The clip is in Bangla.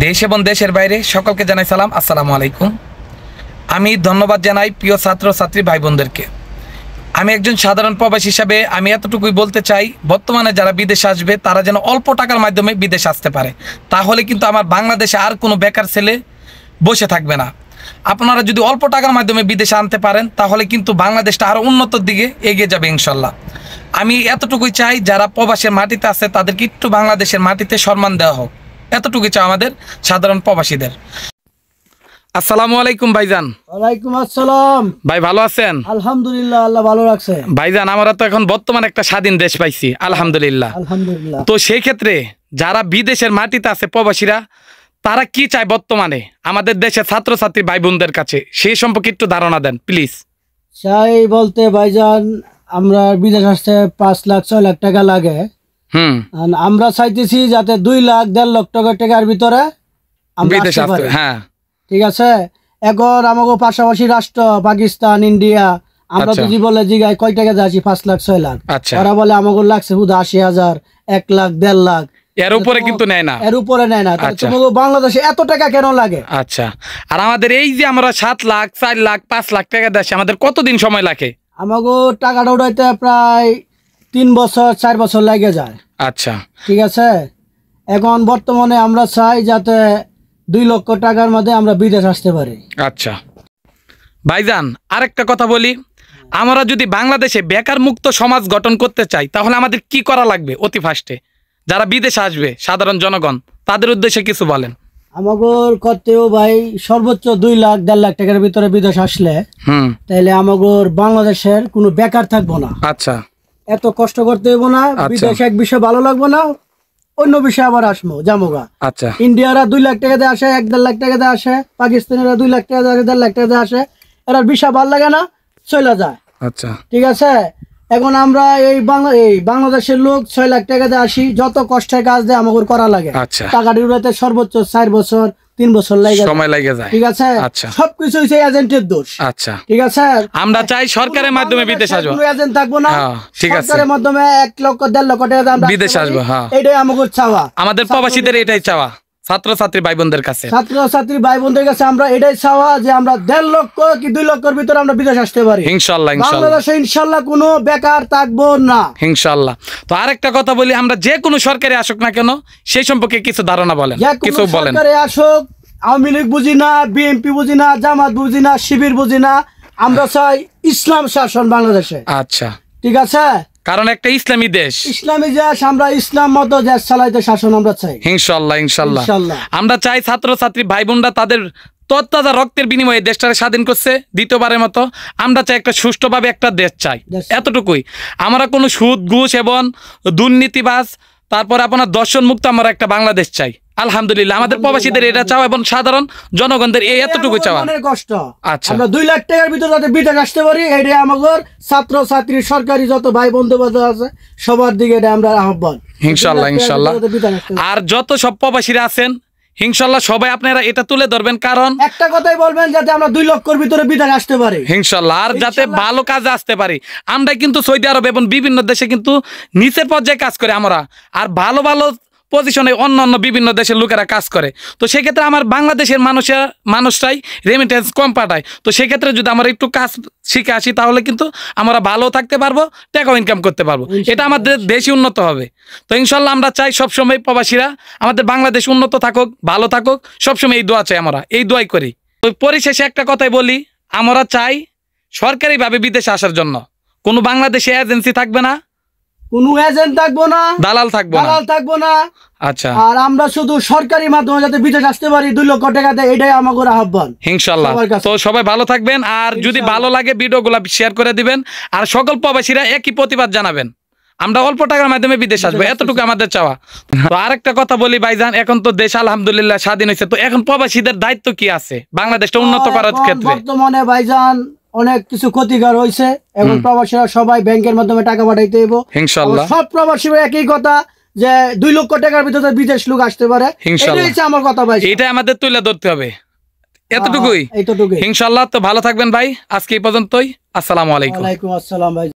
দেশ এবং দেশের বাইরে সকলকে জানাই সালাম, আসসালামু আলাইকুম। আমি ধন্যবাদ জানাই প্রিয় ছাত্র ছাত্রী ভাই বোনদেরকে। আমি একজন সাধারণ প্রবাসী হিসাবে আমি এতটুকুই বলতে চাই, বর্তমানে যারা বিদেশে আসবে তারা যেন অল্প টাকার মাধ্যমে বিদেশে আসতে পারে, তাহলে কিন্তু আমার বাংলাদেশে আর কোনো বেকার ছেলে বসে থাকবে না। আপনারা যদি অল্প টাকার মাধ্যমে বিদেশে আনতে পারেন তাহলে কিন্তু বাংলাদেশটা আরও উন্নতির দিকে এগিয়ে যাবে ইনশাল্লাহ। আমি এতটুকুই চাই, যারা প্রবাসের মাটিতে আছে তাদেরকে একটু বাংলাদেশের মাটিতে সম্মান দেওয়া হোক, এতটুকুই চাই আমাদের সাধারণ প্রবাসীদের। আসসালামু আলাইকুম ভাইজান। ওয়ালাইকুম আসসালাম। ভাই ভালো আছেন? আলহামদুলিল্লাহ, আল্লাহ ভালো রাখছে। ভাইজান আমরা তো এখন বর্তমানে একটা স্বাধীন দেশ পাইছি, আলহামদুলিল্লাহ। আলহামদুলিল্লাহ। তো সেই ক্ষেত্রে যারা বিদেশের মাটিতে আছে প্রবাসীরা, তারা কি চায় বর্তমানে আমাদের দেশের ছাত্রছাত্রী ভাই বোনদের কাছে, সেই সম্পর্কে একটু ধারণা দেন প্লিজ। চাই বলতে ভাইজান, আমরা বিদেশ আসতে 5 লাখ 6 লাখ টাকা লাগে। আমরা চাইতেছি যাতে 2 লাখ 1.5 লাখ টাকার ভিতরে বিদেশ আসতে। হ্যাঁ ঠিক আছে। এখন আমাকে পাশাপাশি রাষ্ট্র পাকিস্তান, ইন্ডিয়া, আমরা যদি বলে জিগাই কয় টাকা যাচ্ছি 5 লাখ 6 লাখ, ওরা বলে আমাকে লাগছে 80,000, 1 লাখ 1.5 লাখ, এর উপরে কিন্তু নেয় না, এর উপরে নেয় না। তোমাকে বাংলাদেশে এত টাকা কেন লাগে? আচ্ছা, আর আমাদের এই যে আমরা 7 লাখ 4 লাখ 5 লাখ টাকা দেশে আমাদের কতদিন সময় লাগে? আমাকে টাকাটা উঠাইতে প্রায় 3 বছর 4 বছর লাগে যায়। আচ্ছা ঠিক আছে। এখন বর্তমানে আমরা চাই যাতে 2 লক্ষ টাকার মধ্যে আমরা বিদেশ আসতে পারি। আচ্ছা ভাইজান, আরেকটা কথা বলি, আমরা যদি বাংলাদেশে বেকার মুক্ত সমাজ গঠন করতে চাই তাহলে আমাদের কি করা লাগবে? অতি ফার্স্টে যারা বিদেশে আসবে সাধারণ জনগণ, তাদের উদ্দেশ্যে কিছু বলেন। আমাগর করতেও ভাই সর্বোচ্চ 2 লাখ 1.5 লাখ টাকার ভিতরে বিদেশ আসলে তাহলে আমাগর বাংলাদেশের কোনো বেকার থাকবো না। আচ্ছা, এত কষ্ট করতে হইব না। বিদেশ এক বিষয় ভালো লাগবো না, অন্য বিষয় আবার আসবো জামোগা। আচ্ছা, ইন্ডিয়ারা 2 লাখ টাকা দিয়ে আসে, 1.5 লাখ টাকা দিয়ে আসে, পাকিস্তানেরা 2 লাখ টাকা দিয়ে আসে, 1.5 লাখ টাকা দিয়ে আসে, এরা বিষয় ভালো লাগে না, চলে যায়। আচ্ছা ঠিক আছে। এখন আমরা এই বাংলাদেশের লোক 6 লাখ টাকা দিয়ে আসি, যত কষ্টের কাজ দিয়ে আমাকে করা লাগে। টাকাটি উড়াতে সর্বোচ্চ 4 বছর 3 বছর সময় লাগে যায়। ঠিক আছে। সবকিছু হচ্ছে এজেন্টের দোষ। আচ্ছা ঠিক আছে। আমরা চাই সরকারের মাধ্যমে বিদেশ আসবো, কোনো এজেন্ট থাকবো না। ঠিক আছে, সরকারের মাধ্যমে 1 লক্ষ 1.5 লক্ষ টাকা আমরা বিদেশ আসবো। এটাই আমাদের চাওয়া, আমাদের প্রবাসীদের এটাই চাওয়া, ছাত্রছাত্রী ভাই বোনদের কাছে, ছাত্রছাত্রী ভাই বোনদের কাছে আমরা এটাই চাওয়া যে আমরা 1.5 লক্ষ কি 2 লক্ষের ভিতরে আমরা বিদেশ আসতে পারি ইনশাআল্লাহ। বাংলাদেশে ইনশাআল্লাহ কোনো বেকার থাকবো না ইনশাআল্লাহ। তো আরেকটা কথা বলি, আমরা যে কোনো সরকারি আসুক না কেন সেই সম্পর্কে কিছু ধারণা বলেন, কিছু বলেন। সরকারি আসুক, আওয়ামী লীগ বুঝি না, বিএনপি বুঝি না, জামাত বুঝি না, শিবির বুঝি না, আমরা চাই ইসলাম শাসন বাংলাদেশে। আচ্ছা ঠিক আছে, কারণ একটা ইসলামী দেশ, আমরা ইসলাম মতো দেশ চালাইতে শাসন আমরা চাই ইনশাআল্লাহ। ইনশাআল্লাহ আমরা চাই ছাত্রছাত্রী ভাই বোনরা তাদের তত্ত্বাজা রক্তের বিনিময়ে দেশটাকে স্বাধীন করছে দ্বিতীয়বারের মতো। আমরা চাই একটা সুষ্ঠুভাবে একটা দেশ চাই, এতটুকুই। আমরা কোনো সুদ ঘুষ এবং দুর্নীতিবাজ, তারপরে আপনার দর্শন মুক্ত আমরা একটা বাংলাদেশ চাই। আলহামদুলিল্লাহ আমাদের প্রবাসীদের এটা চাওয়া এবং সাধারণ জনগণদের এতটুকু চাওয়া। কষ্ট। আচ্ছা, আমরা 2 লাখ টাকার ভিতরে যাতে বিদেশ আসতে পারি, এটাই আমাদের ছাত্র ছাত্রী সরকারি যত ভাই বন্ধু বান্ধব আছে সবার দিকে এটা আমরা আহ্বান। ইনশাআল্লাহ ইনশাআল্লাহ। আর যত সব প্রবাসীরা আছেন ইনশাআল্লাহ সবাই আপনারা এটা তুলে ধরবেন, কারণ একটা কথাই বলবেন যাতে আমরা 2 লক্ষের ভিতরে বিদেশ আসতে পারি ইনশাআল্লাহ, আর যাতে ভালো কাজে আসতে পারি। আমরা কিন্তু সৌদি আরব এবং বিভিন্ন দেশে কিন্তু নিচের পর্যায়ে কাজ করে আমরা, আর ভালো ভালো পজিশনে অন্য বিভিন্ন দেশের লোকেরা কাজ করে। তো সেক্ষেত্রে আমার বাংলাদেশের মানুষরাই রেমিটেন্স কম পাঠায়। তো সেক্ষেত্রে যদি আমরা একটু কাজ শিখে আসি তাহলে কিন্তু আমরা ভালো থাকতে পারবো, টাকা ইনকাম করতে পারবো, এটা আমাদের দেশই উন্নত হবে। তো ইনশাল্লাহ আমরা চাই সবসময় প্রবাসীরা আমাদের বাংলাদেশ উন্নত থাকুক, ভালো থাকুক, সবসময় এই দোয়া চাই, আমরা এই দোয়াই করি। তো পরিশেষে একটা কথাই বলি, আমরা চাই সরকারিভাবে বিদেশে আসার জন্য কোনো বাংলাদেশে এজেন্সি থাকবে না, কোনো এজেন্ট থাকবো না, দালাল থাকবো না। আচ্ছা, আর আমরা শুধু সরকারি মাধ্যমে যাতে বিদেশ আসতে পারি 2 লক্ষ টাকা দেয়, এটাই আমাদের আহ্বান ইনশাআল্লাহ। তো সবাই ভালো থাকবেন, আর যদি ভালো লাগে ভিডিওগুলো শেয়ার করে দিবেন, আর সকল প্রবাসীরা একই প্রতিবাদ জানাবেন, আমরা অল্প টাকার মাধ্যমে বিদেশ আসবো, এতটুকু আমাদের চাওয়া। তো আরেকটা কথা বলি ভাইজান, এখন তো দেশ আলহামদুলিল্লাহ স্বাধীন হয়েছে, তো এখন প্রবাসীদের দায়িত্ব কি আছে বাংলাদেশটা উন্নত করার ক্ষেত্রে? বর্তমানে ভাইজান অনেক কিছু ক্ষতিকার হয়েছে, এখন প্রবাসীরা সবাই ব্যাংকের মাধ্যমে টাকা পাঠাইতে হইব ইনশাআল্লাহ। সব প্রবাসীরা একই কথা যে 2 লক্ষ টাকার ভিতরে বিদেশ লোক আসতে পারে, এটাই হচ্ছে আমার কথা ভাই, এটা আমাদের তুলে ধরতে হবে, এতটুকুই ইনশাআল্লাহ। তো ভালো থাকবেন ভাই, আজকে এই পর্যন্তই। আসসালামু আলাইকুম। ওয়ালাইকুম আসসালাম ভাই।